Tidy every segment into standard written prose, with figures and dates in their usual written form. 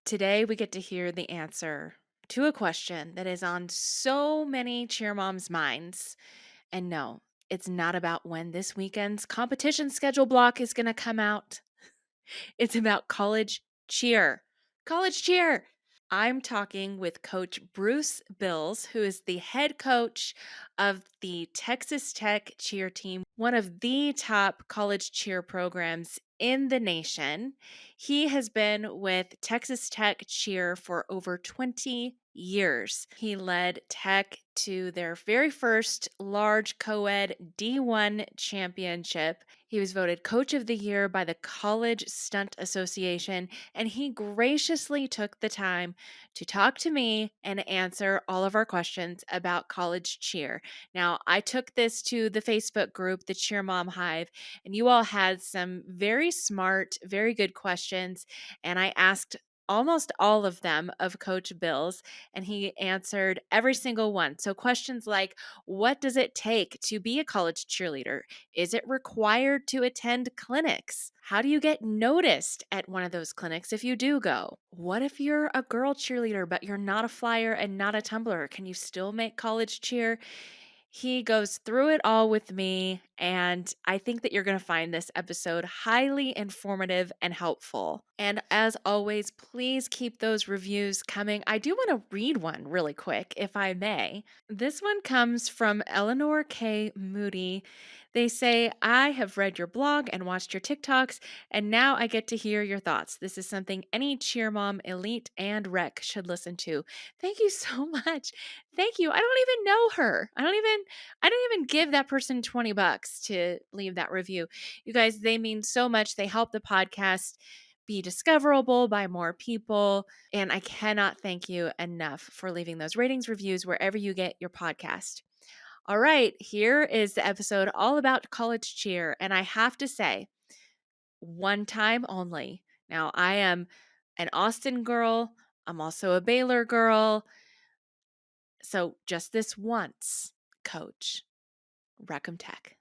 Today, we get to hear the answer to a question that is on so many cheer moms' minds. And no, it's not about when this weekend's competition schedule block is going to come out. It's about college cheer. College cheer. I'm talking with Coach Bruce Bills, who is the head coach of the Texas Tech cheer team, one of the top college cheer programs in the nation. He has been with Texas Tech cheer for over 20 years. He led Tech to their very first large coed D1 championship. He was voted Coach of the Year by the College STUNT Association, and he graciously took the time to talk to me and answer all of our questions about college cheer. Now, I took this to the Facebook group, the Cheer Mom Hive, and you all had some very smart, very good questions, and I asked almost all of them of Coach Bills, and he answered every single one. So, questions like, what does it take to be a college cheerleader? Is it required to attend clinics? How do you get noticed at one of those clinics if you do go? What if you're a girl cheerleader, but you're not a flyer and not a tumbler? Can you still make college cheer? He goes through it all with me, and I think that you're going to find this episode highly informative and helpful. And as always, please keep those reviews coming. I do want to read one really quick, if I may. This one comes from Eleanor K. Moody. They say, I have read your blog and watched your TikToks, and now I get to hear your thoughts. This is something any cheer mom, elite, and rec should listen to. Thank you so much. Thank you. I don't even know her. I don't even give that person $20 to leave that review. You guys, they mean so much. They help the podcast be discoverable by more people. And I cannot thank you enough for leaving those ratings, reviews, wherever you get your podcast. All right, here is the episode all about college cheer. And I have to say, one time only. Now, I am an Austin girl. I'm also a Baylor girl. So just this once, coach, Reckham Tech.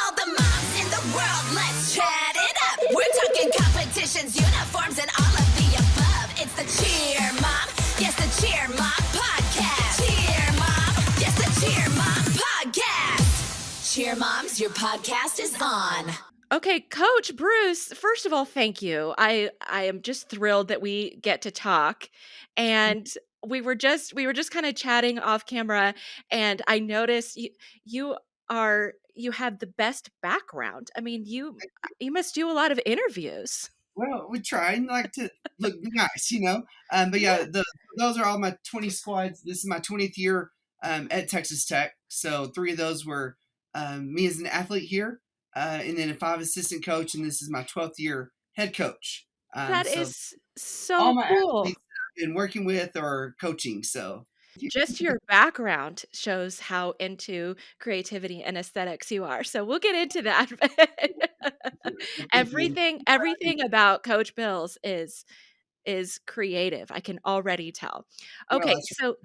All the moms in the world, let's chat it up. We're talking competitions, uniforms, and all of the above. It's the Cheer Mom, yes, the Cheer Mom podcast. Cheer Mom, yes, the Cheer Mom podcast. Cheer Moms, your podcast is on. Okay, Coach Bruce, first of all, thank you. I am just thrilled that we get to talk. And we were just kind of chatting off camera, and I noticed you you have the best background. I mean, you must do a lot of interviews. Well, we try and like to look nice, you know. But yeah, those are all my 20 squads. This is my 20th year at Texas Tech. So 3 of those were me as an athlete here, and then a 5 assistant coach, and this is my 12th year head coach. That So is all so my cool. athletes that I've been working with or coaching. So Just your background shows how into creativity and aesthetics you are. So we'll get into that. thank you. Everything about Coach Bills is creative. I can already tell. Well, Okay, that's so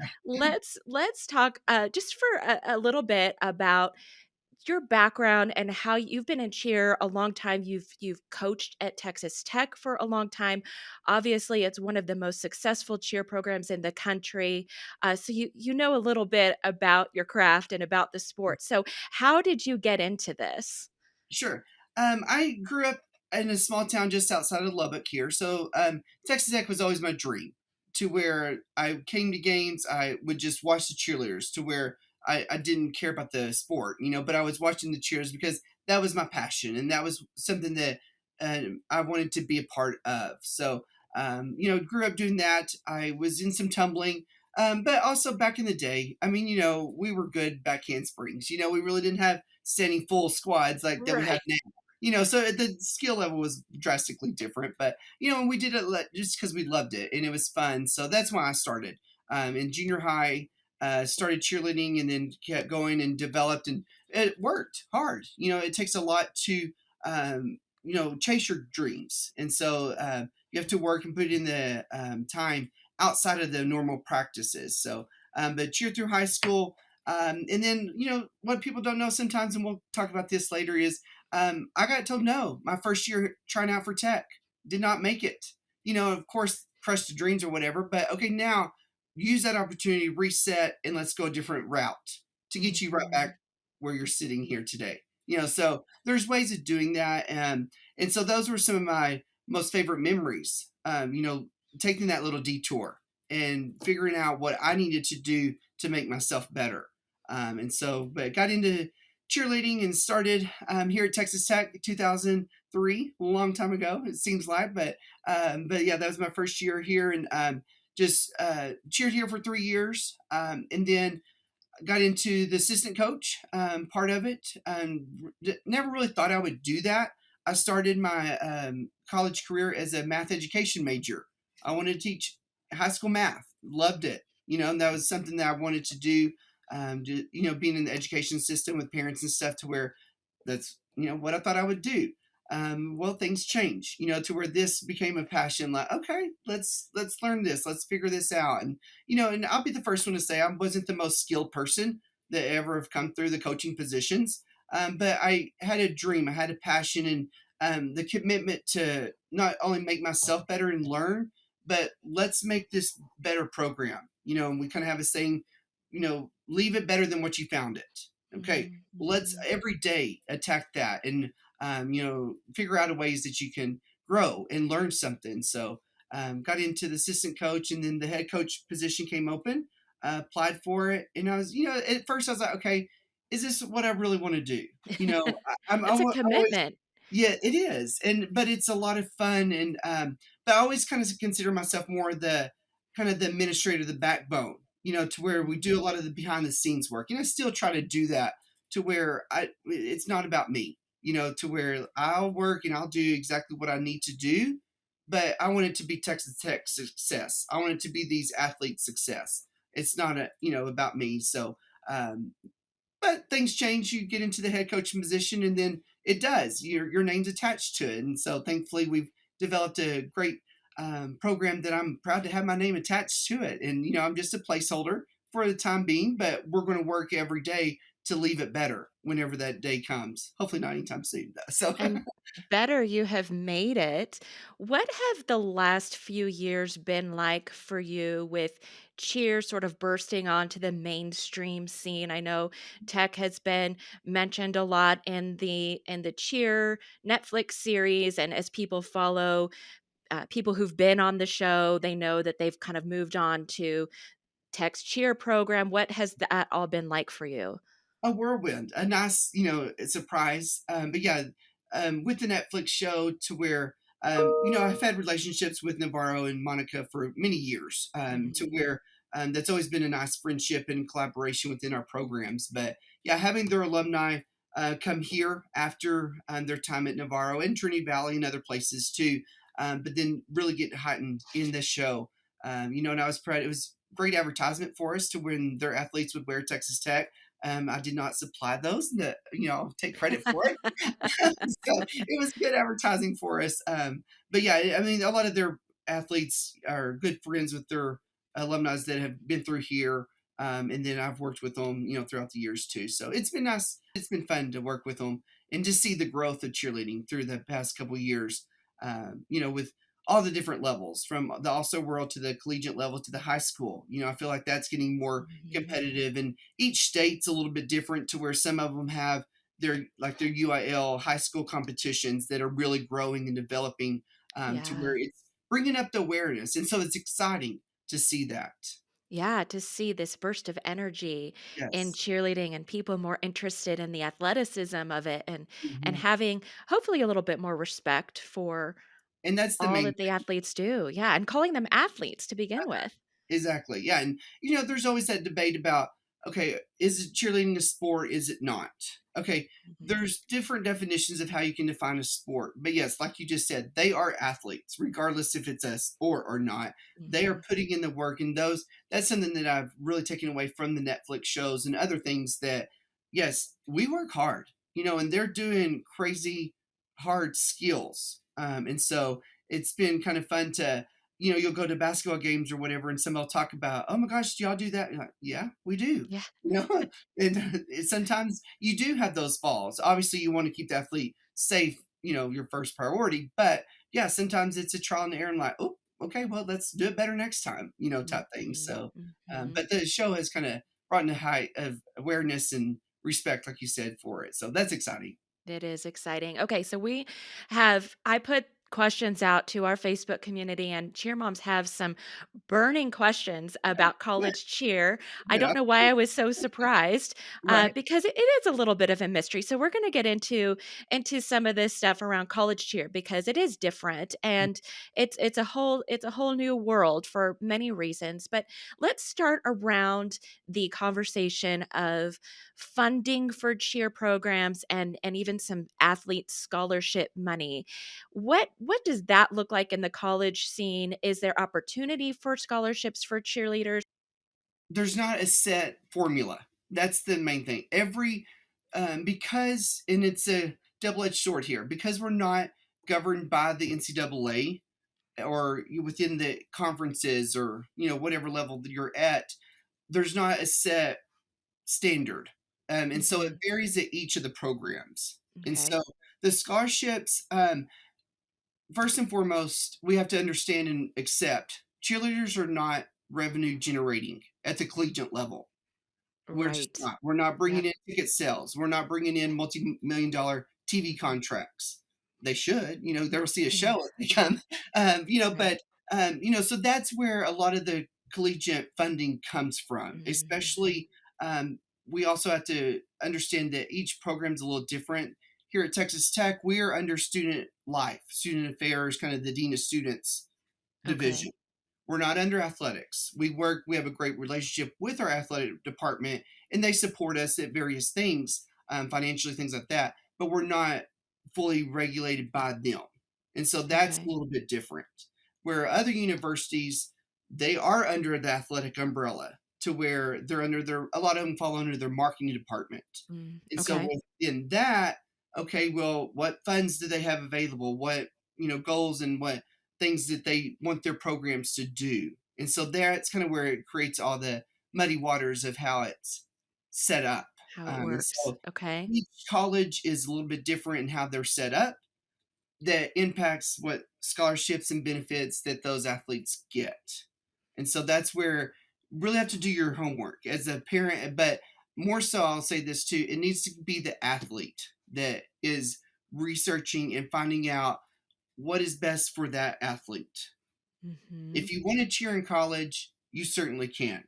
let's talk just for a little bit about your background and how you've been in cheer a long time. You've coached at Texas Tech for a long time. Obviously, it's one of the most successful cheer programs in the country. So you know a little bit about your craft and about the sport. So how did you get into this? sure. I grew up in a small town just outside of Lubbock here. So Texas Tech was always my dream, to where I came to games, I would just watch the cheerleaders, to where I didn't care about the sport, you know, but I was watching the cheers because that was my passion, and that was something that I wanted to be a part of. So, you know, grew up doing that. I was in some tumbling. But also back in the day, I mean, you know, we were good back handsprings. You know, we really didn't have standing full squads like that we Right. have now. You know, so the skill level was drastically different. But you know, we did it just because we loved it and it was fun. So that's why I started. In junior high, started cheerleading and then kept going and developed, and it worked hard. You know, it takes a lot to you know, chase your dreams, and so you have to work and put in the time outside of the normal practices. So, but cheer through high school. And then, you know, what people don't know sometimes, and we'll talk about this later, is I got told no my first year trying out for Tech. Did not make it. of course, crush the dreams or whatever. But okay, now use that opportunity, reset, and let's go a different route to get you right back Mhm. where you're sitting here today. So there's ways of doing that. And so those were some of my most favorite memories. Taking that little detour and figuring out what I needed to do to make myself better. But got into cheerleading and started here at Texas Tech 2003, a long time ago, it seems like. But yeah, that was my first year here, and just cheered here for 3 years, and then got into the assistant coach part of it. Never really thought I would do that. I started my college career as a math education major. I wanted to teach high school math. Loved it. And that was something that I wanted to do. Being in the education system with parents and stuff, to where that's what I thought I would do. Well, things change, to where this became a passion. Like, okay, let's learn this, let's figure this out, and I'll be the first one to say I wasn't the most skilled person that ever have come through the coaching positions, but I had a dream, I had a passion, and the commitment to not only make myself better and learn, but let's make this better program. And we kind of have a saying, leave it better than what you found it. Okay, Mhm, let's mhm. every day attack that, and figure out ways that you can grow and learn something. So got into the assistant coach, and then the head coach position came open. Applied for it, and I was, at first I was like, okay, is this what I really want to do? It's a I always, commitment. yeah, it is, but it's a lot of fun, and but I always kind of consider myself more the kind of the administrator, the backbone, to where we do a lot of the behind the scenes work, and I still try to do that to where it's not about me, to where I'll work and I'll do exactly what I need to do, but I want it to be Texas Tech success. I want it to be these athletes' success. It's not about me. So but things change. You get into the head coaching position, and then it does. Your name's attached to it, and so thankfully we've developed a great program that I'm proud to have my name attached to it. And I'm just a placeholder for the time being, but we're going to work every day to leave it better whenever that day comes. Hopefully, not anytime soon, though. So And better you have made it. What have the last few years been like for you with cheer sort of bursting onto the mainstream scene? I know tech has been mentioned a lot in the cheer Netflix series, and as people follow people who've been on the show, they know that they've kind of moved on to tech's cheer program. What has that all been like for you? a whirlwind, a nice, surprise. But yeah, with the Netflix show, to where, I've had relationships with Navarro and Monica for many years, to Mhm. where that's always been a nice friendship and collaboration within our programs. But yeah, having their alumni come here after their time at Navarro and Trinity Valley and other places too, but then really get heightened in this show. And I was proud. It was great advertisement for us to when their athletes would wear Texas Tech. I did not supply those, I'll take credit for it. So it was good advertising for us. But yeah, I mean, a lot of their athletes are good friends with their alumni that have been through here. And then I've worked with them, throughout the years too. So it's been nice. It's been fun to work with them and just see the growth of cheerleading through the past couple of years. With all the different levels from the AllStar world to the collegiate level to the high school. I feel like that's getting more Mhm. competitive, and each state's a little bit different, to where some of them have their UIL high school competitions that are really growing and developing, to Yeah. where it's bringing up the awareness, and so it's exciting to see that. Yeah, to see this burst of energy in Yes. cheerleading and people more interested in the athleticism of it and Mhm. having hopefully a little bit more respect for And that's the all main that the thing. athletes do. Yeah, and calling them athletes to begin with. Exactly. Yeah. And, there's always that debate about, okay, is it cheerleading a sport? Is it not? Okay. Mhm. There's different definitions of how you can define a sport. But yes, like you just said, they are athletes, regardless if it's a sport or not. They are Mhm. putting in the work. And that's something that I've really taken away from the Netflix shows and other things that, yes, we work hard, and they're doing crazy hard skills. And so it's been kind of fun to, you'll go to basketball games or whatever, and somebody will talk about, oh my gosh, do y'all do that? You're like, yeah, we do. Yeah. And sometimes you do have those falls. Obviously, you want to keep the athlete safe, your first priority, but yeah, sometimes it's a trial and error and like, oh, okay, well, let's do it better next time, type thing. Mhm, So, mhm. but the show has kind of brought in a height of awareness and respect, like you said, for it. So that's exciting. It is exciting. Okay, so I put questions out to our Facebook community, and cheer moms have some burning questions Yeah, about yeah, college cheer. I yeah, don't know why I was so surprised, right. because it is a little bit of a mystery. So we're going to get into some of this stuff around college cheer because it is different, and it's a whole new world for many reasons. But let's start around the conversation of funding for cheer programs and even some athlete scholarship money. What does that look like in the college scene? Is there opportunity for scholarships for cheerleaders? There's not a set formula. That's the main thing. Because, and it's a double edged sword here, because we're not governed by the NCAA or within the conferences or, whatever level that you're at, there's not a set standard. And so it Mhm. varies at each of the programs. And Okay. so the scholarships, first and foremost, we have to understand and accept cheerleaders are not revenue generating at the collegiate level. We're just Right. not. We're not bringing Yep. in ticket sales. We're not bringing in multi-million dollar TV Mm. contracts. They should, they'll see a Yeah. show if they come, Right. so that's where a lot of the collegiate funding comes from. Mhm. Especially, we also have to understand that each program's a little different. Here at Texas Tech, we are under student life, student affairs, kind of the dean of students division. Okay. We're not under athletics. We have a great relationship with our athletic department, and they support us at various things, financially, things like that. But we're not fully regulated by them. And so that's a Okay. little bit different. Where other universities, they are under the athletic umbrella to where they're under a lot of them fall under their marketing department. And so Okay. within that, okay, well, what funds do they have available? What, goals and what things that they want their programs to do. And so there, it's kind of where it creates all the muddy waters of how it's set up. How it And works. so Okay. each college is a little bit different in how they're set up that impacts what scholarships and benefits that those athletes get. And so that's where you really have to do your homework as a parent. But more so, I'll say this too, it needs to be the athlete that is researching and finding out what is best for that athlete. Mhm. If you want to cheer in college, you certainly can.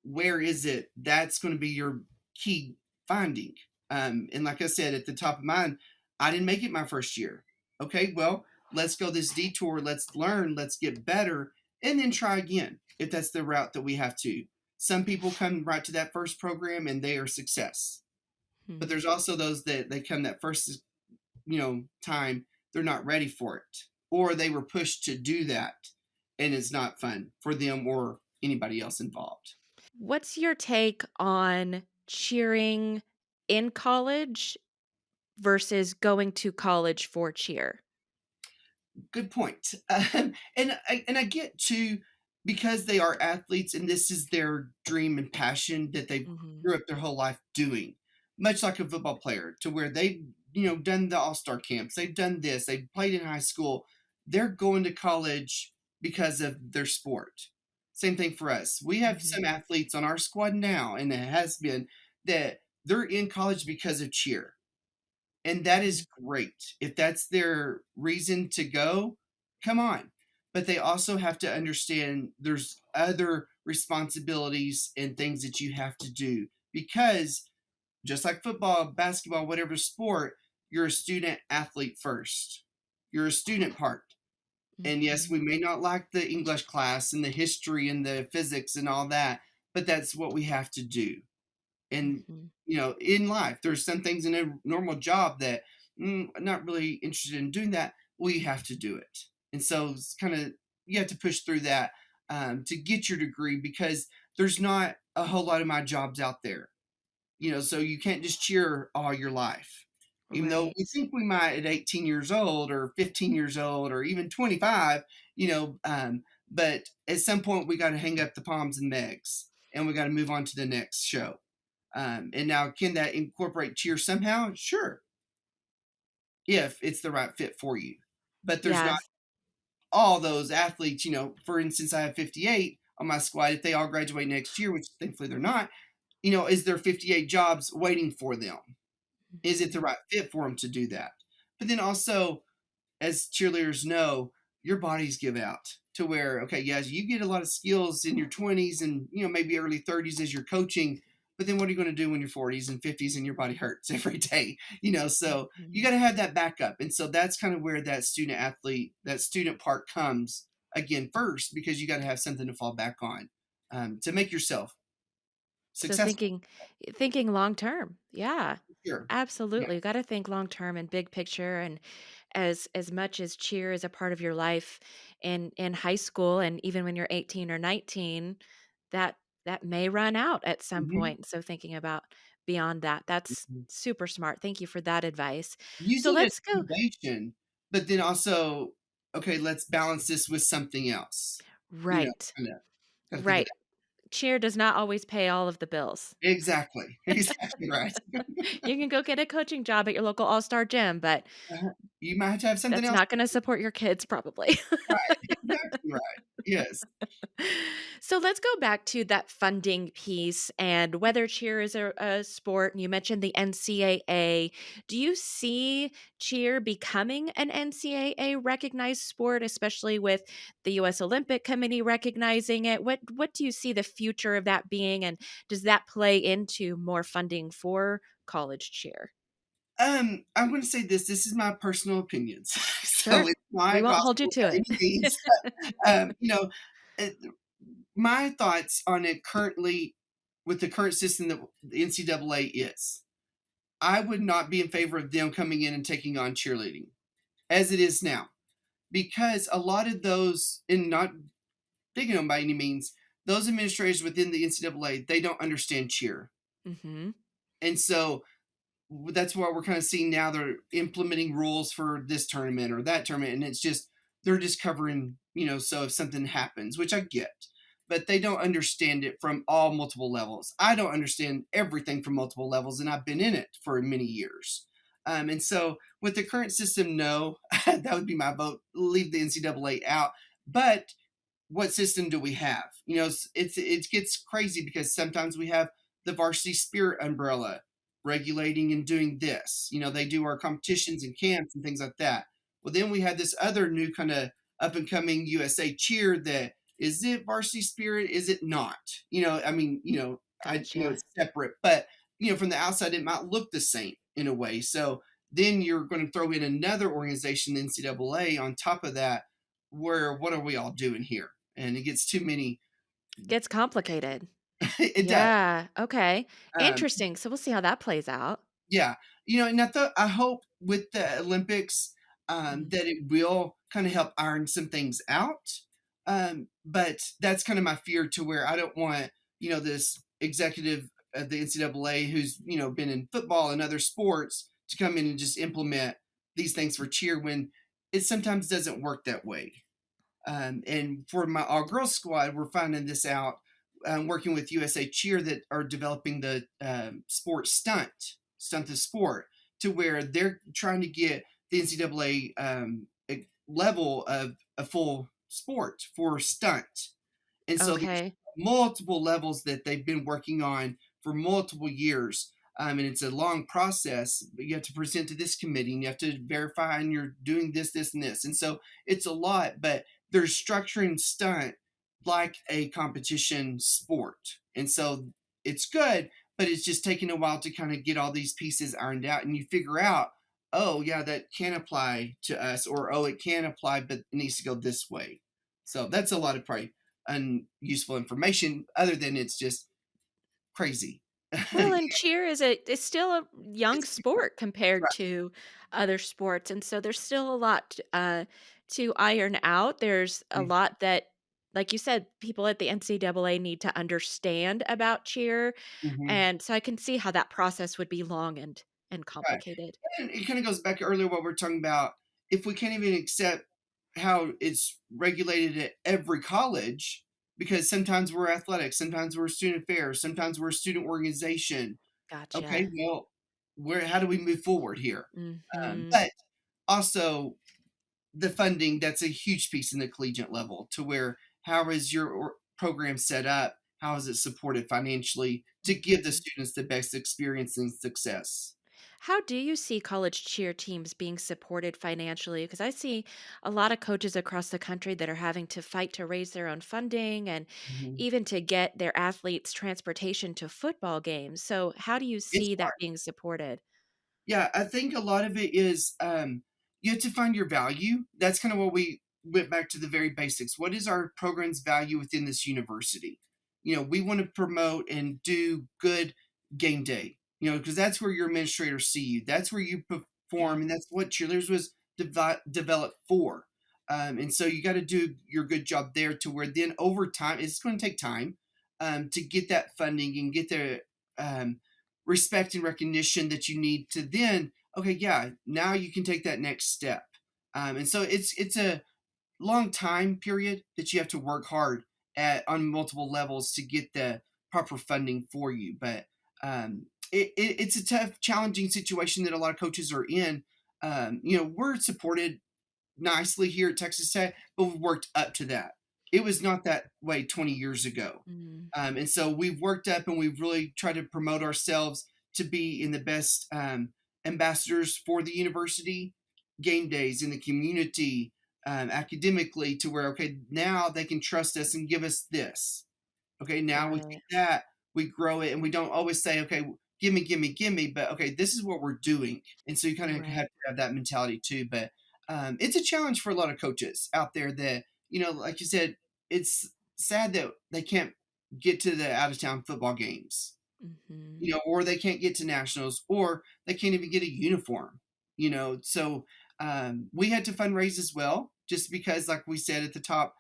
Where is it? That's going to be your key finding. And like I said at the top of mine, I didn't make it my first year. Okay, well, let's go this detour. Let's learn. Let's get better, and then try again if that's the route that we have to. Some people come right to that first program and they are success, but Hmm. there's also those that they come that first time, they're not ready for it, or they were pushed to do that and it's not fun for them or anybody else involved. What's your take on cheering in college versus going to college for cheer? Good point. And I get to, because they are athletes and this is their dream and passion that they Mhm. grew up their whole life doing, much like a football player, to where they've done the AllStar camps, they've done this, they've played in high school, they're going to college because of their sport. Same thing for us. We have Mhm. some athletes on our squad now, and it has been that they're in college because of cheer, and that Mhm. is great. If that's their reason to go, come on. But they also have to understand there's other responsibilities and things that you have to do, because just like football, basketball, whatever sport, you're a student athlete first. You're a student part. And yes, Mhm. we may not like the English class and the history and the physics and all that, but that's what we have to do. And Mhm. in life there's some things in a normal job that not really interested in doing that, we have to do it. And so it's kind of, you have to push through that, to get your degree, because there's not a whole lot of my jobs out there, so you can't just cheer all your life. Even though we Right. think we might at 18 years old or 15 years old or even 25, but at some point we got to hang up the palms and megs and we got to move on to the next show. And now, can that incorporate cheer somehow? Sure, if it's the right fit for you. but there's not Yes. all those athletes. For instance, I have 58 on my squad. If they all graduate next year, which thankfully they're not, is there 58 jobs waiting for them? Is it the Mhm. right fit for them to do that? But then also, as cheerleaders know, your bodies give out to where, okay, yes, you get a lot of skills in your 20s and, maybe early 30s as you're coaching. But then what are you going to do when you're 40s and 50s and your body hurts every day? So you Mhm. got to have that backup. And so that's kind of where that student athlete, that student part comes again first, because you got to have something to fall back on to make yourself So successful. thinking long term. Yeah. Sure. Yeah. Absolutely. You gotta think long term and big picture, and as much as cheer is a part of your life in high school and even when you're 18 or 19, that that may run out at some Mhm. point. So thinking about beyond that, that's Mhm. super smart. Thank you for that advice. So Using it as let's go. motivation, but then also, okay, let's balance this with something else. Right. Kinda gotta think of Right. that. Cheer does not always pay all of the bills. Exactly. Exactly right. You can go get a coaching job at your local all-star gym, but Uh-huh. You might have to have something that's else. not gonna support your kids probably. Right. Exactly right. Yes. So let's go back to that funding piece and whether cheer is a sport. And you mentioned the NCAA. Do you see cheer becoming an NCAA recognized sport, especially with the U.S. Olympic Committee recognizing it? What do you see the future of that being, and does that play into more funding for college cheer? I'm gonna say this. This is my personal opinions. So Sure, it's we not won't hold you gospel to by any it. means. Uh, my thoughts on it currently with the current system that the NCAA is. I would not be in favor of them coming in and taking on cheerleading as it is now, because a lot of those, and not picking them by any means, those administrators within the NCAA, they don't understand cheer. Hmm. And so that's why we're kind of seeing now they're implementing rules for this tournament or that tournament, and it's just they're just covering, so if something happens, which I get, but they don't understand it from all multiple levels. I don't understand everything from multiple levels, and I've been in it for many years. And so with the current system, no, that would be my vote. Leave the NCAA out, but what system do we have? It gets crazy because sometimes we have the varsity spirit umbrella regulating and doing this. They do our competitions and camps and things like that. Well, then we had this other new kind of up and coming USA cheer that is it varsity spirit? Is it not? I mean, Gotcha. it's separate, but from the outside it might look the same in a way. So then you're going to throw in another organization, the NCAA, on top of that, where what are we all doing here? And it gets too many. Gets complicated. It does. Yeah, okay. Um, Interesting, so we'll see how that plays out. yeah, and I hope with the Olympics Mhm. that it will kind of help iron some things out. But that's kind of my fear, to where I don't want this executive of the NCAA who's been in football and other sports to come in and just implement these things for cheer when it sometimes doesn't work that way. And for my all girls squad, we're finding this out working with USA Cheer that are developing the sport stunt the sport, to where they're trying to get the NCAA a level of a full sport for stunt. And so there's Okay. multiple levels that they've been working on for multiple years. And it's a long process, but you have to present to this committee and you have to verify and you're doing this, this, and this. And so it's a lot, but they're structuring stunt like a competition sport. And so it's good, but it's just taking a while to kind of get all these pieces ironed out and you figure out, oh, yeah, that can apply to us, or oh, it can apply, but it needs to go this way. So that's a lot of probably unuseful information, other than it's just crazy. Well, and cheer is still a young It's sport compared right. to other sports, and so there's still a lot, to iron out. There's a lot that, like you said, people at the NCAA need to understand about cheer, Mhm. and so I can see how that process would be long and Right. complicated. And it kind of goes back earlier what we are talking about. If we can't even accept how it's regulated at every college, because sometimes we're athletics, sometimes we're student affairs, sometimes we're a student organization. Okay, Gotcha. well, how do we move forward here? Mhm. But also, the funding, that's a huge piece in the collegiate level, to where how is your program set up? How is it supported financially to give the Mhm. students the best experience and success? How do you see college cheer teams being supported financially? Because I see a lot of coaches across the country that are having to fight to raise their own funding and Mhm. even to get their athletes transportation to football games. So, how do you It's see that being supported? Yeah, I think a lot of it is, you have to find your value. That's kind of what we went back to the very basics. What is our program's value within this university? We want to promote and do good game day, because that's where your administrators see you. That's where you Yeah. perform, and that's what cheerleaders was developed for. And so you got to do your good job there, to where then over time, it's going to take time to get that funding and get the um, respect and recognition that you need to then, okay, yeah, now you can take that next step. And so it's a long time period that you have to work hard at on multiple levels to get the proper funding for you. But it's a tough, challenging situation that a lot of coaches are in. We're supported nicely here at Texas Tech, but we've worked up to that. It was not that way 20 years ago. Mm, And so we've worked up and we've really tried to promote ourselves to be in the best ambassadors for the university, game days in the community, academically, to where, okay, now they can trust us and give us this. Okay, now we right. take that, we grow it, and we don't always say, okay, gimme, gimme, gimme, but okay, this is what we're doing. And so you kind of have Right. to have that mentality too. But it's a challenge for a lot of coaches out there that, like you said, it's sad that they can't get to the out of town football games, Hmm. or they can't get to nationals, or they can't even get a uniform, So we had to fundraise as well, just because, like we said at the top,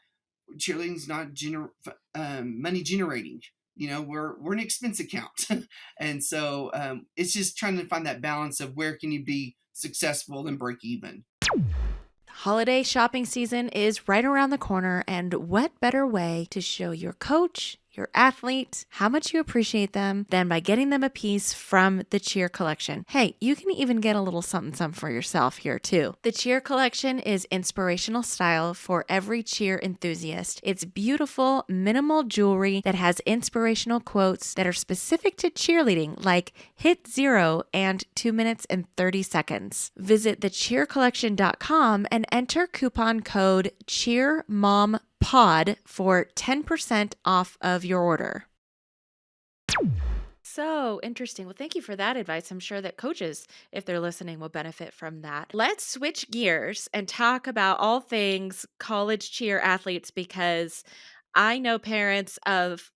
cheerleading's not money generating. We're an expense account, and so it's just trying to find that balance of where can you be successful and break even. Holiday shopping season is right around the corner, and what better way to show your coach, your athlete, how much you appreciate them than by getting them a piece from the Cheer Collection? Hey, you can even get a little something something for yourself here too. The Cheer Collection is inspirational style for every cheer enthusiast. It's beautiful, minimal jewelry that has inspirational quotes that are specific to cheerleading, like hit 0 and 2 minutes and 30 seconds. Visit thecheercollection.com and enter coupon code CHEERMOMPOD for 10% off of your order. So interesting. Well, thank you for that advice. I'm sure that coaches, if they're listening, will benefit from that. Let's switch gears and talk about all things college cheer athletes, because I know parents of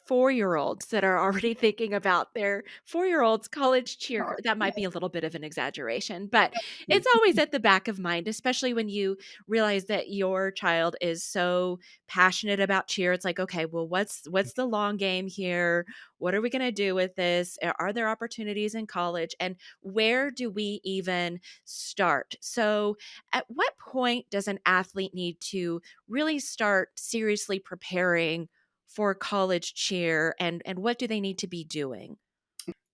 4-year-olds that are already thinking about their 4-year-old's college cheer. Oh, That yeah. might be a little bit of an exaggeration, but it's always at the back of mind, especially when you realize that your child is so passionate about cheer. It's like, okay, well, what's the long game here? What are we going to do with this? Are there opportunities in college? And where do we even start? So, at what point does an athlete need to really start seriously preparing for college cheer, and what do they need to be doing?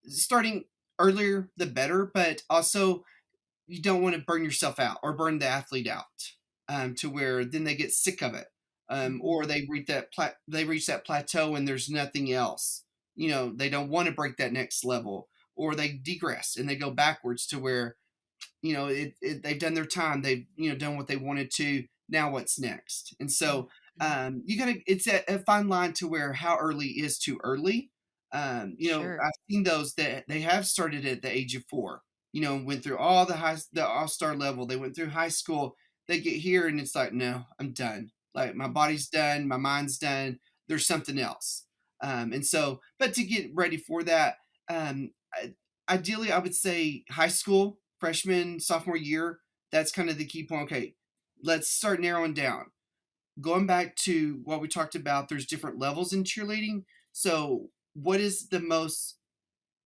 Starting earlier the better, but also you don't want to burn yourself out or burn the athlete out, to where then they get sick of it, or Mhm. they reach that plateau and there's nothing else. They don't want to break that next level, or they degress and they go backwards, to where they've done their time, they've done what they wanted to. Now what's next? And so Mhm. you gotta it's a fine line, to where how early is too early. Sure. I've seen those that they have started at the age of 4, went through all the all-star level, they went through high school, they get here and it's like, no, I'm done, like my Mhm. body's done, my mind's done, there's something else. And so, but to get ready for that, ideally, I would say high school, freshman, sophomore year. That's kind of the key point. Okay, let's start narrowing down. Going back to what we talked about, there's different levels in cheerleading. So, what is the most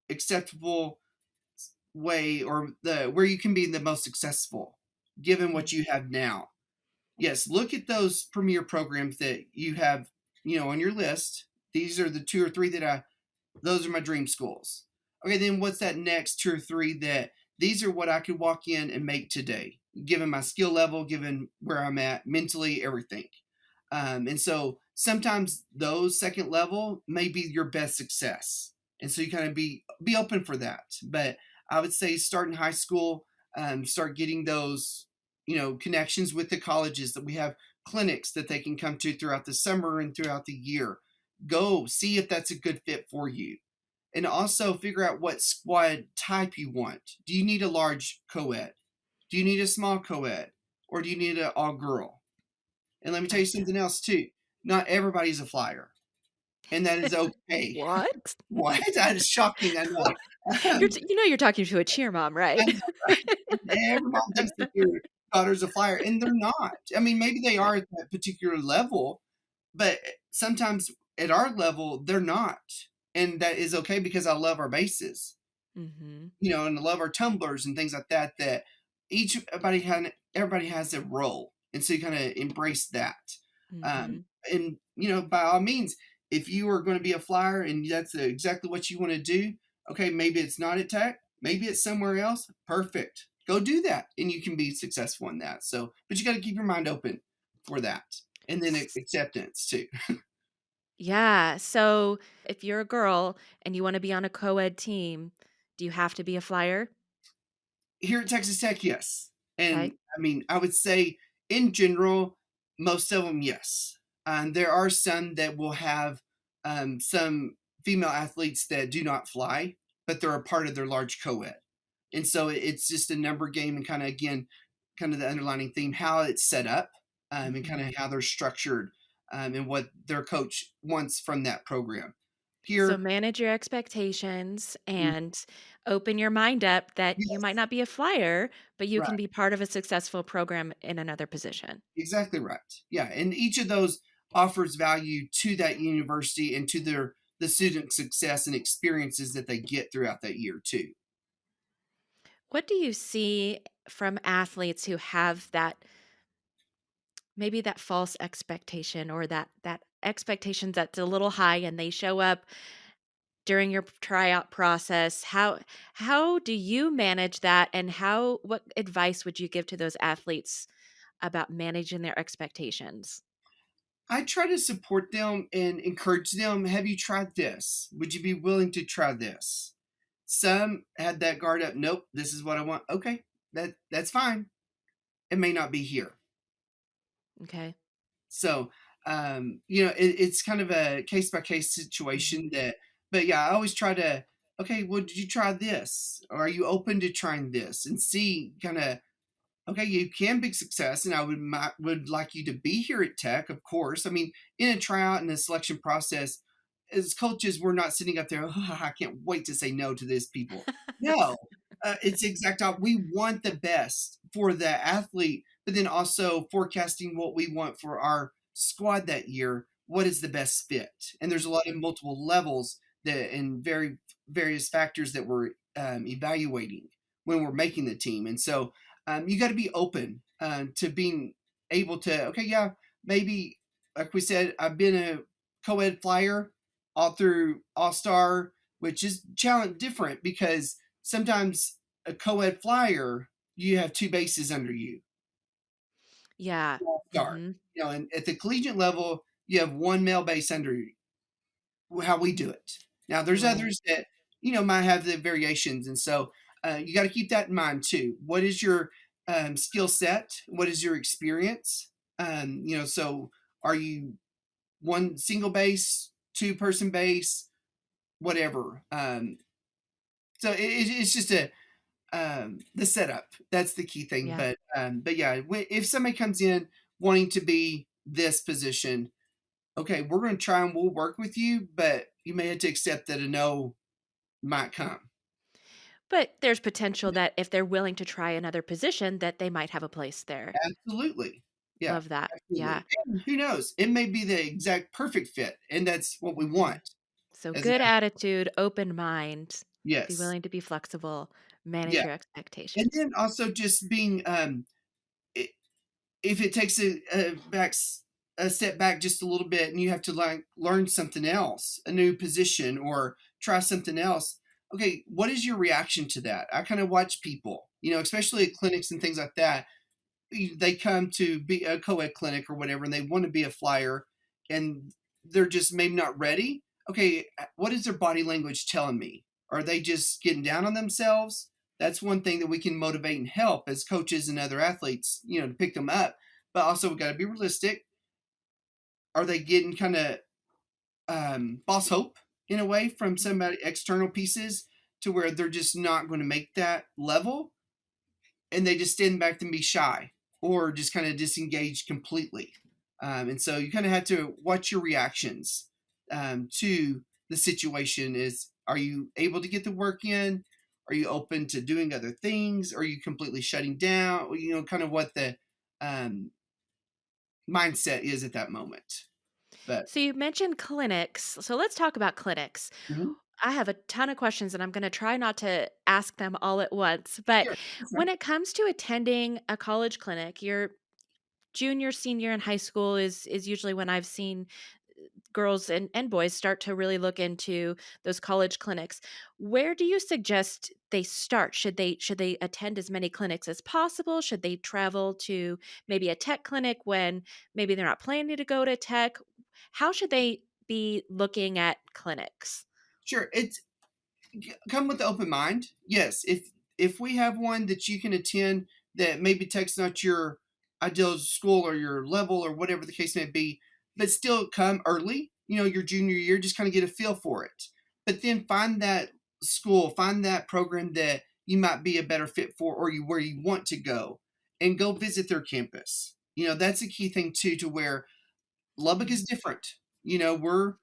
acceptable way, or the where you can be the most successful given what Mhm. you have now? Yes, look at those premier programs that you have, on your list. These are the 2 or 3 that those are my dream schools. Okay, then what's that next 2 or 3 that these are what I could walk in and make today? given my skill level, given where I'm at mentally, everything. And so sometimes those second level may be your best success. And so you kind of be open for that. But I would say start in high school, start getting those, connections with the colleges that we have clinics that they can come to throughout the summer and throughout the year. Go see if that's a good fit for you. And also figure out what squad type you want. Do you need a large co-ed? Do you need a small co-ed? Or do you need an all girl? And let me tell you Gotcha. something else too. Not everybody's a flyer, and that is okay. What? What? That is shocking, I know. Um, You're talking to a cheer mom, I right? know, right? Every mom thinks that their daughter's a flyer, and they're not. I mean, maybe they Yeah. are at that particular level, but sometimes at our level, they're not. And that is okay because I love our bases. Mhm. And I love our tumblers and things like that. That everybody has a role, and so you kind of embrace that. Um, Mhm. and by all means, if you are going to be a flyer and that's exactly what you want to do, okay, maybe it's not at Tech, maybe it's somewhere else. Perfect, go do that, and you can be successful in that. So, but you got to keep your mind open for that, and then S acceptance too. Yeah, so if you're a girl and you wanna be on a co-ed team, do you have to be a flyer? Here at Texas Tech, yes. And Okay. I mean, I would say in general, most of them, yes. There are some that will have some female athletes that do not fly, but they're a part of their large co-ed. And so it's just a number game and kind of, again, kind of the underlining theme, how it's set up and kind Mhm. of how they're structured and what their coach wants from that program. So Here, manage your expectations mm, and open your mind up that you might yes, not be a flyer, but you right. can be part of a successful program in another position. Exactly right. Yeah, and each of those offers value to that university and to the student success and experiences that they get throughout that year too. What do you see from athletes who have that maybe that false expectation or that expectation that's a little high and they show up during your tryout process? How do you manage that and how what advice would you give to those athletes about managing their expectations? I try to support them and encourage them. Have you tried this? Would you be willing to try this? Some had that guard up. Nope, this is what I want. Okay, that's fine. It may not be here. Okay. So, it's kind of a case by case situation Mhm. that, but yeah, I always try to, okay, well, did you try this? Or are you open to trying this and see kind of, okay, you can be success, and I would like you to be here at Tech, of course. I mean, in a tryout and a selection process, as coaches, we're not sitting up there. Oh, I can't wait to say no to this people. No, it's exact. We want the best for the athlete, but then also forecasting what we want for our squad that year. What is the best fit? And there's a lot of Mhm. multiple levels that and very various factors that we're evaluating when we're making the team, and so you got to be open to being able to, okay, yeah, maybe, like we said, I've been a co-ed flyer all through AllStar, which is challenge different because sometimes a co-ed flyer, you have two bases under you. Yeah. AllStar, Mhm. and at the collegiate level, you have one male base under you, how we do it. Now, there's Right. others that might have the variations, and so you got to keep that in mind too. What is your skill set? What is your experience? So are you one single base, two person base, whatever? So it's just the setup. That's the key thing. Yeah. But yeah, if somebody comes in wanting to be this position, okay, we're going to try and we'll work with you, but you may have to accept that a no might come. But there's potential that if they're willing to try another position that they might have a place there. Absolutely. Yeah, Love that. Yeah. absolutely. And who knows? It may be the exact perfect fit, and that's what we Mhm. want So as an good athlete. attitude, open mind, be Yes. willing to be flexible, manage Yeah. your And expectations. then also just being if it takes a step back just a little bit and you have to like learn something else, a new position or try something else, okay, what is your reaction to that? I kind of watch people, especially at clinics and things like that. they come to be a co-ed clinic or whatever, and they want to be a flyer, and they're just maybe not ready. Okay, what is their body language telling me? Are they just getting down on themselves? That's one thing that we can motivate and help as coaches and other athletes, to pick them up. But also, we got to be realistic. Are they getting kind of false hope in a way from somebody external pieces to where they're just not going to make that level, and they just stand back and be shy or just kind of disengage completely. And so you kind of have to watch your reactions to the situation. Are you able to get the work in? Are you open to doing other things? Are you completely shutting down? Kind of what the um, mindset is at that moment. But So you mentioned clinics. So let's talk about clinics. mhm, I have a ton of questions and I'm going to try not to ask them all at once. But sure, that's when fine. it comes to attending a college clinic, your junior, senior in high school is usually when I've seen girls and boys start to really look into those college clinics. Where do you suggest they start? Should they attend as many clinics as possible? Should they travel to maybe a tech clinic when maybe they're not planning to go to tech? How should they be looking at clinics? Sure, it's come with the open mind. Yes, if we have one that you can attend that maybe tech's not your ideal school or your level or whatever the case may be, but still come early. Your junior year, just kind of get a feel for it. But then find that school, find that program that you might be a better fit for, or where you want to go, and go visit their campus. That's a key thing too, to where Lubbock is Mhm, different. We're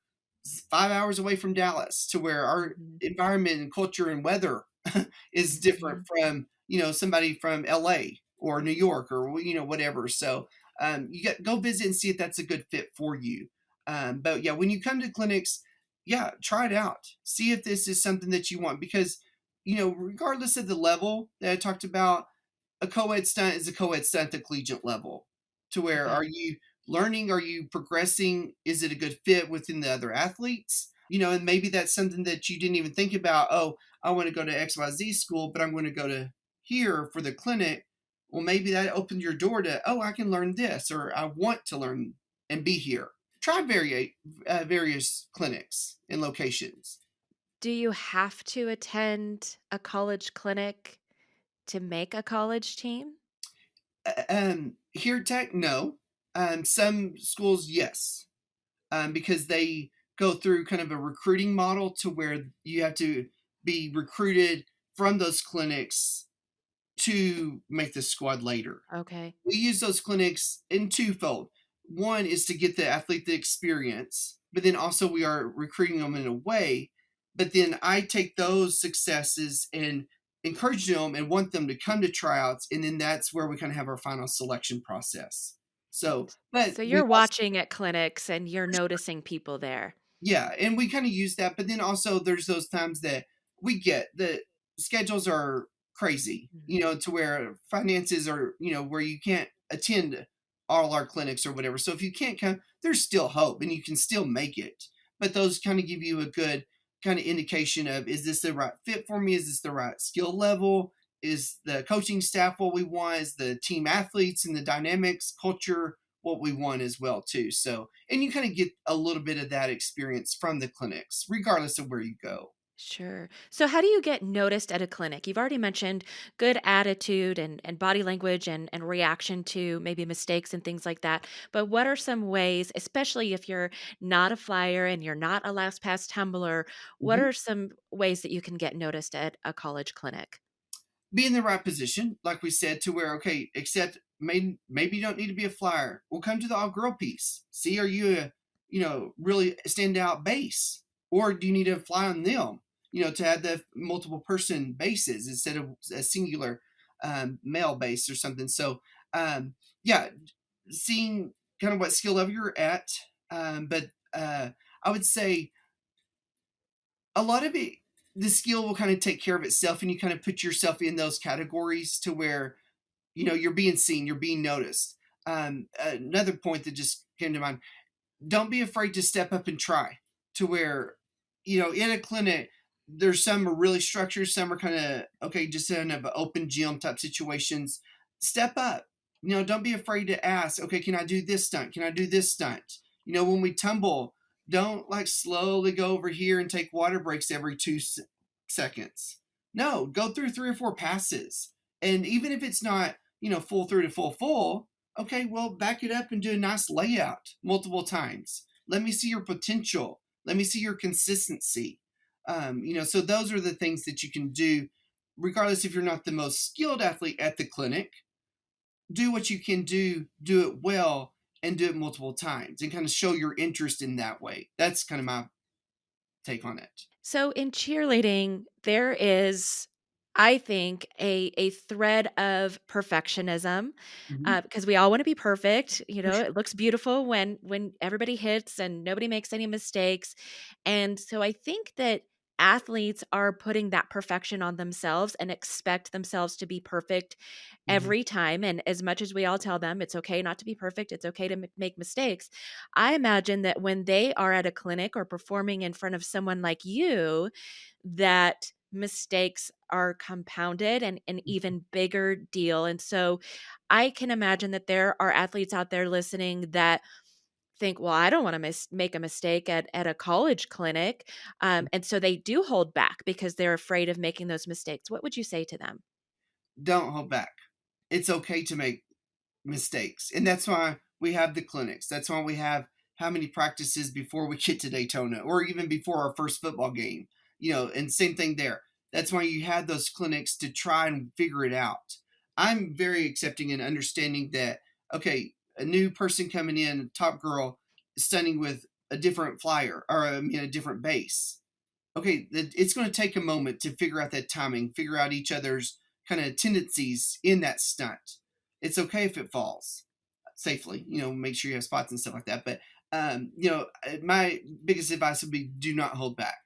5 hours away from Dallas, to where our mhm, environment and culture and weather is different mhm. from somebody from LA or New York or whatever. So you got go visit and see if that's a good fit for you. But yeah, when you come to clinics, yeah, try it out. See if this is something that you want, because regardless of the level that I talked about, a co-ed stunt is a co-ed stunt at collegiate level. To where, Okay. are you learning? Are you progressing? Is it a good fit within the other athletes? And maybe that's something that you didn't even think about. Oh, I want to go to XYZ school, but I'm going to go to here for the clinic. Well, maybe that opened your door to, oh, I can learn this, or I want to learn and be here. Try various clinics and locations. Do you have to attend a college clinic to make a college team? Here at Tech, no. Some schools, yes, because they go through kind of a recruiting model to where you have to be recruited from those clinics to make the squad later. Okay. We use those clinics in twofold. One is to get the athlete the experience, but then also we are recruiting them in a way. But then I take those successes and encourage them and want them to come to tryouts, and then that's where we kind of have our final selection process. So, but So we you're also, watching at clinics and you're noticing people there. yeah, and we kind of use that, but then also there's those times that we get the schedules are crazy, Mhm. to where finances are, where you can't attend all our clinics or whatever. So if you can't come, there's still hope and you can still make it. But those kind of give you a good kind of indication of, is this the right fit for me? Is this the right skill level? Is the coaching staff what we want? Is the team athletes and the dynamics, culture what we want as well too? So, and you kind of get a little bit of that experience from the clinics regardless of where you go. Sure. So how do you get noticed at a clinic? You've already mentioned good attitude and body language and reaction to maybe mistakes and things like that. But what are some ways, especially if you're not a flyer and you're not a last pass tumbler, what Mhm. are some ways that you can get noticed at a college clinic? Be in the right position, like we said, to where, okay, except maybe you don't need to be a flyer. We'll come to the all girl piece. See, are you a really standout base, or do you need to fly on them? To have the multiple person bases instead of a singular male base or something. So, yeah, seeing kind of what skill level you're at, but I would say a lot of it, the skill will kind of take care of itself, and you kind of put yourself in those categories to where you're being seen, you're being noticed. Another point that just came to mind: don't be afraid to step up and try. To where in a clinic, there's some are really structured, some are kind of okay, just in an open gym type situations. Step up, Don't be afraid to ask, okay, can I do this stunt? Can I do this stunt? When we tumble, don't like slowly go over here and take water breaks every 2 seconds. No, go through 3 or 4 passes. And even if it's not, full through to full, okay, well, back it up and do a nice layout multiple times. Let me see your potential. Let me see your consistency. So those are the things that you can do, regardless if you're not the most skilled athlete at the clinic. Do what you can do it well, and do it multiple times, and kind of show your interest in that way. That's kind of my take on it. So in cheerleading, there is, I think, a thread of perfectionism, Mhm. because we all want to be perfect. You know, it looks beautiful when everybody hits and nobody makes any mistakes, and so I think that athletes are putting that perfection on themselves and expect themselves to be perfect Mhm. every time. And as much as we all tell them it's okay not to be perfect, it's okay to make mistakes, I imagine that when they are at a clinic or performing in front of someone like you, that mistakes are compounded and an even bigger deal. And so I can imagine that there are athletes out there listening that think, well, I don't want to make a mistake at a college clinic. And so they do hold back because they're afraid of making those mistakes. What would you say to them? Don't hold back. It's okay to make mistakes. And that's why we have the clinics. That's why we have how many practices before we get to Daytona, or even before our first football game, and same thing there. That's why you had those clinics, to try and figure it out. I'm very accepting and understanding that, okay, a new person coming in, top girl, stunning with a different flyer, or I mean, a different base. Okay, it's going to take a moment to figure out that timing, figure out each other's kind of tendencies in that stunt. It's okay if it falls safely, make sure you have spots and stuff like that. But, my biggest advice would be, do not hold back.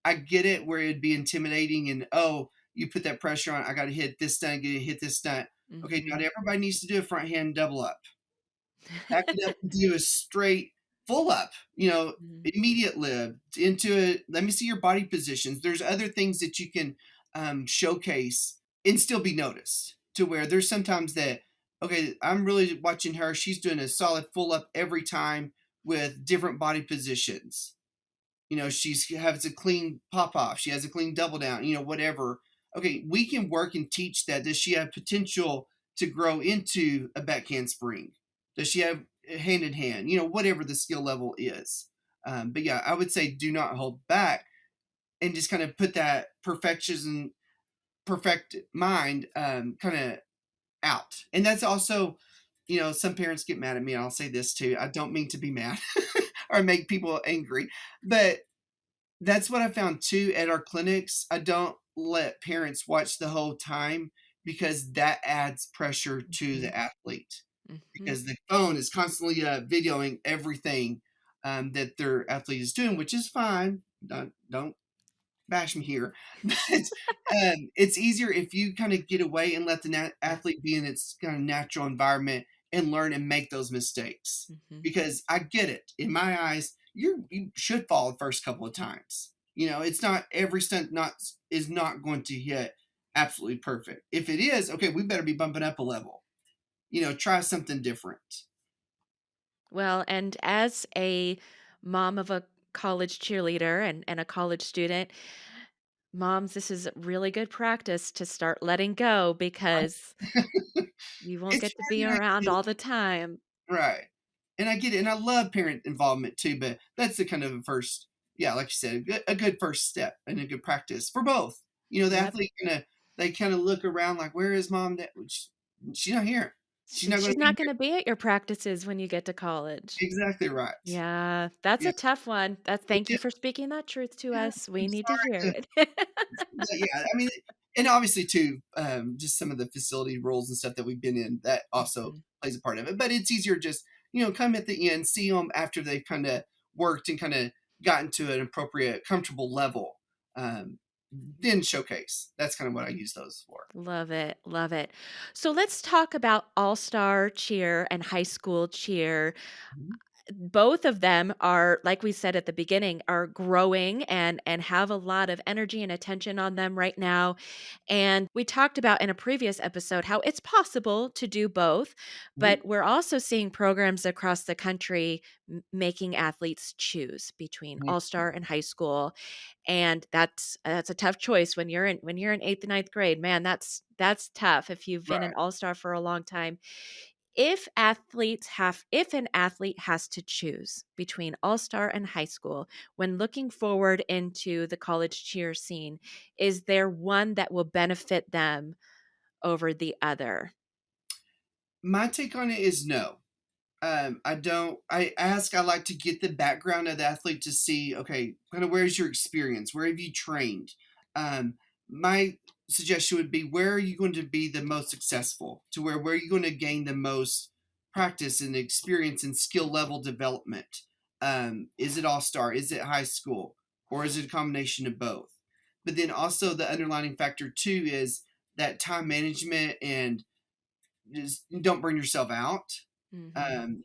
I get it where it'd be intimidating, and, oh, you put that pressure on, I got to hit this stunt, get to hit this stunt. Okay, not Mhm. everybody needs to do a front hand double up. Back it up and do a straight full up, Mhm. immediate lift into it. Let me see your body positions. There's other things that you can showcase and still be noticed, to where there's sometimes that, okay, I'm really watching her. She's doing a solid full up every time with different body positions. She's has a clean pop off. She has a clean double down, whatever. Okay, we can work and teach that. Does she have potential to grow into a backhand spring? Does she have hand in hand? Whatever the skill level is. But yeah, I would say do not hold back, and just kind of put that perfection, perfect mind, kind of out. And that's also, some parents get mad at me. I'll say this too. I don't mean to be mad or make people angry, but that's what I found too at our clinics. I don't let parents watch the whole time, because that adds pressure to Mhm. the athlete, Mhm. because the phone is constantly videoing everything that their athlete is doing, which is fine. Don't bash me here, but it's easier if you kind of get away and let the athlete be in its kind of natural environment and learn and make those mistakes. Mhm. Because I get it. In my eyes, you should fall the first couple of times. It's not every stunt not is not going to hit absolutely perfect. If it is, okay, we better be bumping up a level. Try something different. Well, and as a mom of a college cheerleader and a college student, moms, this is really good practice to start letting go because you won't It's get to hard, be and I around get all it. the time. Right. And I get it, and I love parent involvement too, but that's the kind of a first, yeah, like you said, a good first step and a good practice for both. The Yep. athlete they kinda look around like, "Where is mom, dad?" She's not here. She's not gonna She's be not here. gonna be at your practices when you get to college. Exactly right. Yeah, that's Yeah, a tough one. That's it thank you is. for speaking that truth to Yeah, us. We I'm need to hear sorry to, it. but yeah, I mean, and obviously too, just some of the facility roles and stuff that we've been in, that also Mhm, plays a part of it. But it's easier just, come at the end, see them after they've kind of worked and kind of gotten to an appropriate, comfortable level. mhm. Then showcase. That's kind of what I use those for. Love it, love it. So let's talk about all-star cheer and high school cheer. Mhm. both of them are, like we said at the beginning, are growing and have a lot of energy and attention on them right now. And we talked about in a previous episode how it's possible to do both, Mhm. but we're also seeing programs across the country making athletes choose between Mhm. all-star and high school. And that's a tough choice when you're in 8th and ninth grade. Man, that's tough if you've been an Right. all-star for a long time. If an athlete has to choose between all-star and high school when looking forward into the college cheer scene, is there one that will benefit them over the other? My take on it is no. I don't. I like to get the background of the athlete to see, okay, kind of where's your experience? Where have you trained? My suggestion would be, where are you going to be the most successful? To where are you going to gain the most practice and experience and skill level development? Is it all star? Is it high school? Or is it a combination of both? But then also the underlining factor too is that time management and just don't burn yourself out, Mhm. um,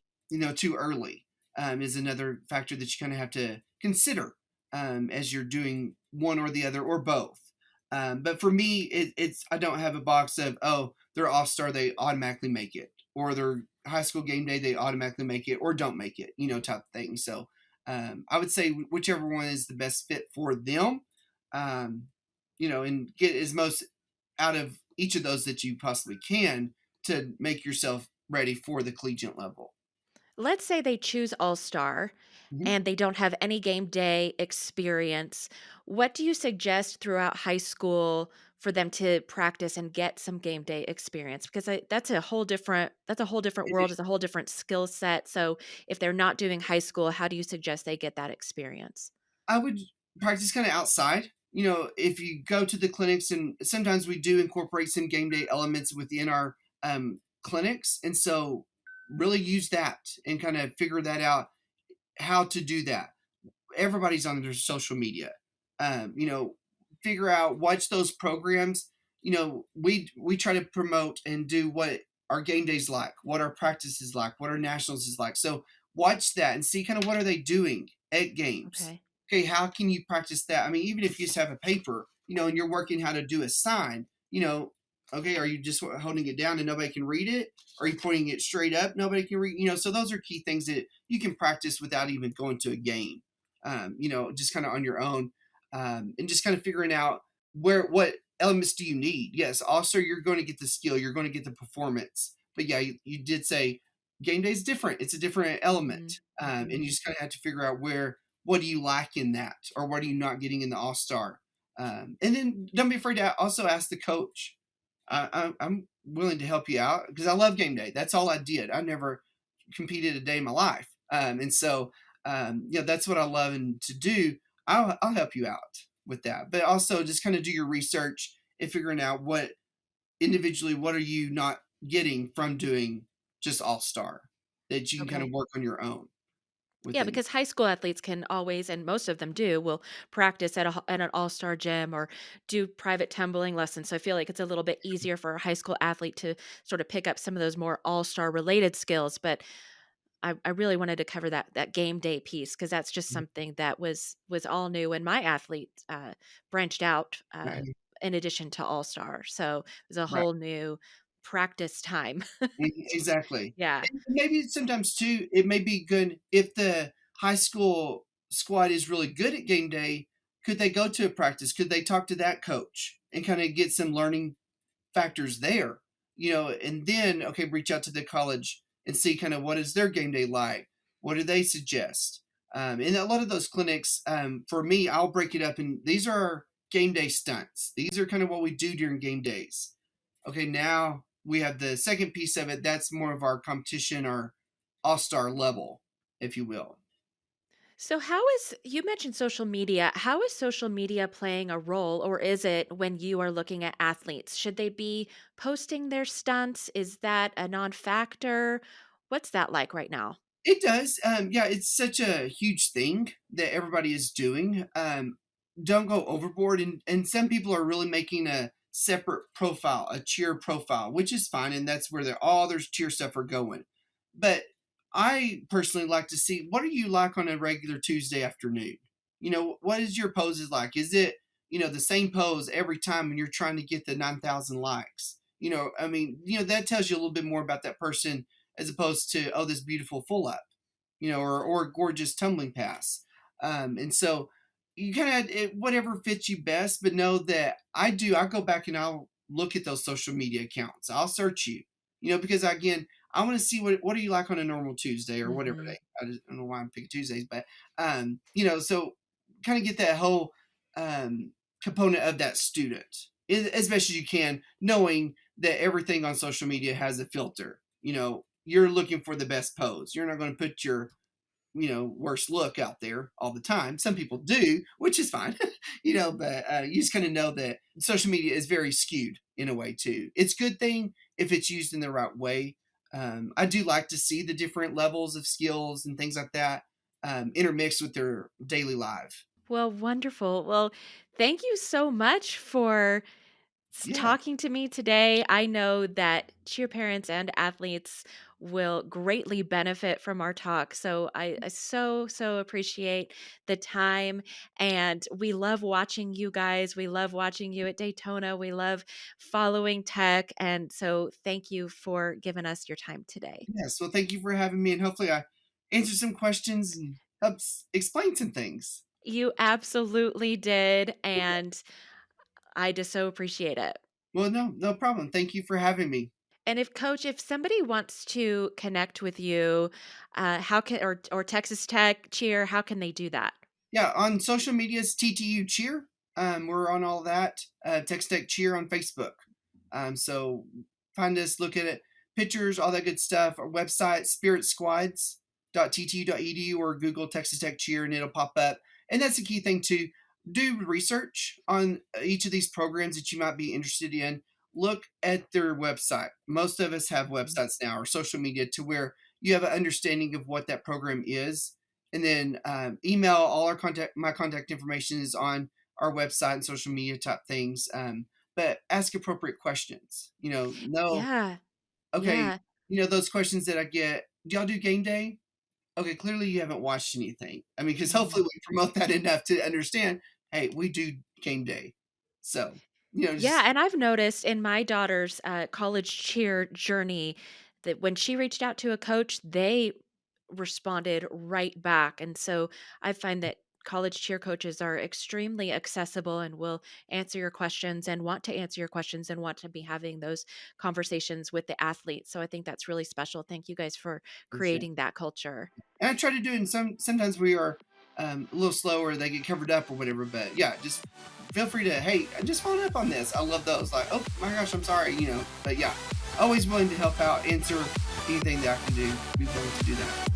too early, is another factor that you kind of have to consider, as you're doing one or the other or both. But for me, it's I don't have a box of, oh, they're all star, they automatically make it, or they're high school game day, they automatically make it or don't make it, type of thing. So I would say whichever one is the best fit for them, um, and get as most out of each of those that you possibly can to make yourself ready for the collegiate level. Let's say they choose all-star Mhm. and they don't have any game day experience. What do you suggest throughout high school for them to practice and get some game day experience? Because that's a whole different It world, is. it's a whole different skill set. So if they're not doing high school, how do you suggest they get that experience? I would practice kind of outside. If you go to the clinics, and sometimes we do incorporate some game day elements within our clinics, and so really use that and kind of figure that out, how to do that. Everybody's on their social media. Figure out, watch those programs. We try to promote and do what our game days like, what our practice is like, what our nationals is like. So watch that and see kind of what are they doing at games. Okay. Okay, how can you practice that? I mean, even if you just have a paper, and you're working how to do a sign, okay, are you just holding it down and nobody can read it? Are you pointing it straight up? Nobody can read. So those are key things that you can practice without even going to a game. Just kind of on your own, and just kind of figuring out what elements do you need. Yes, also you're going to get the skill, you're going to get the performance, but yeah, you did say game day is different. It's a different element, and Mm-hmm. you just kind of have to figure out what do you lack in that, or what are you not getting in the all star. And then don't be afraid to also ask the coach. I'm willing to help you out because I love game day. That's all I did. I never competed a day in my life. And so, that's what I love and to do. I'll help you out with that, but also just kind of do your research and figuring out what are you not getting from doing just all star that you can kind of Okay. work on your own Yeah, within. because high school athletes can always, and most of them do, will practice at an all-star gym or do private tumbling lessons. So I feel like it's a little bit easier for a high school athlete to sort of pick up some of those more all-star related skills. But I really wanted to cover that game day piece because that's just something that was all new when my athlete branched out Right. in addition to all-star. So it was a Right. whole new practice time. Exactly. Yeah. And maybe sometimes too, it may be good if the high school squad is really good at game day. Could they go to a practice? Could they talk to that coach and kind of get some learning factors there? And then, okay, reach out to the college and see kind of what is their game day like. What do they suggest? And a lot of those clinics, for me, I'll break it up, and these are game day stunts. These are kind of what we do during game days. Okay, now we have the second piece of it. That's more of our competition, our all-star level, if you will. So you mentioned social media. How is social media playing a role or is it when you are looking at athletes? Should they be posting their stunts? Is that a non-factor? What's that like right now? It does. Yeah, it's such a huge thing that everybody is doing. Don't go overboard, and some people are really making a separate profile, a cheer profile, which is fine, and that's where all their cheer stuff are going. But I personally like to see what are you like on a regular Tuesday afternoon? What is your poses like? Is it, the same pose every time when you're trying to get the 9,000 likes? I mean, that tells you a little bit more about that person as opposed to, oh, this beautiful full up, or a gorgeous tumbling pass. And so you kind of, whatever fits you best, but know that I go back and I'll look at those social media accounts. I'll search you, because again, I want to see what are you like on a normal Tuesday or whatever Mhm. day. I don't know why I'm picking Tuesdays, but so kind of get that whole um, component of that student as best as you can, knowing that everything on social media has a filter. You're looking for the best pose. You're not going to put your worst look out there all the time. Some people do, which is fine, but you just kind of know that social media is very skewed in a way too. It's a good thing if it's used in the right way. I do like to see the different levels of skills and things like that intermixed with their daily life. Well, wonderful. Well, thank you so much for Yeah. talking to me today. I know that cheer parents and athletes will greatly benefit from our talk. So I so appreciate the time. And we love watching you guys. We love watching you at Daytona. We love following tech. And so thank you for giving us your time today. Yes. Well, thank you for having me, and hopefully I answered some questions and helps explain some things. You absolutely did. And I just so appreciate it. Well, no problem. Thank you for having me. And if somebody wants to connect with you, how can or Texas Tech Cheer, how can they do that? Yeah, on social media, it's TTU Cheer. We're on all that. Text Tech Cheer on Facebook. So find us, look at it, pictures, all that good stuff. Our website, spiritsquads.ttu.edu, or Google Texas Tech Cheer, and it'll pop up. And that's the key thing to do research on each of these programs that you might be interested in. Look at their website. Most of us have Mhm. websites now or social media to where you have an understanding of what that program is, and then email all our my contact information is on our website and social media type things. But ask appropriate questions. No, Yeah. okay, Yeah. those questions that I get. Do y'all do game day? Okay, clearly you haven't watched anything. I mean, because hopefully Mhm. we promote that enough to understand. Hey, we do game day. So Yeah, just and I've noticed in my daughter's, college cheer journey that when she reached out to a coach, they responded right back, and so I find that college cheer coaches are extremely accessible and will answer your questions and want to answer your questions and want to be having those conversations with the athletes, so I think that's really special. Thank you guys for appreciate. creating that culture. And I try to do it. And sometimes we are a little slower; they get covered up or whatever. But yeah, just feel free to hey, just follow up on this. I love those. Like, oh my gosh, I'm sorry, But yeah, always willing to help out, answer anything that I can do. Be willing to do that.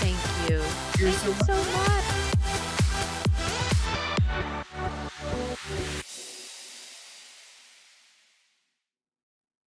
Thank you. You're Thank so you so much.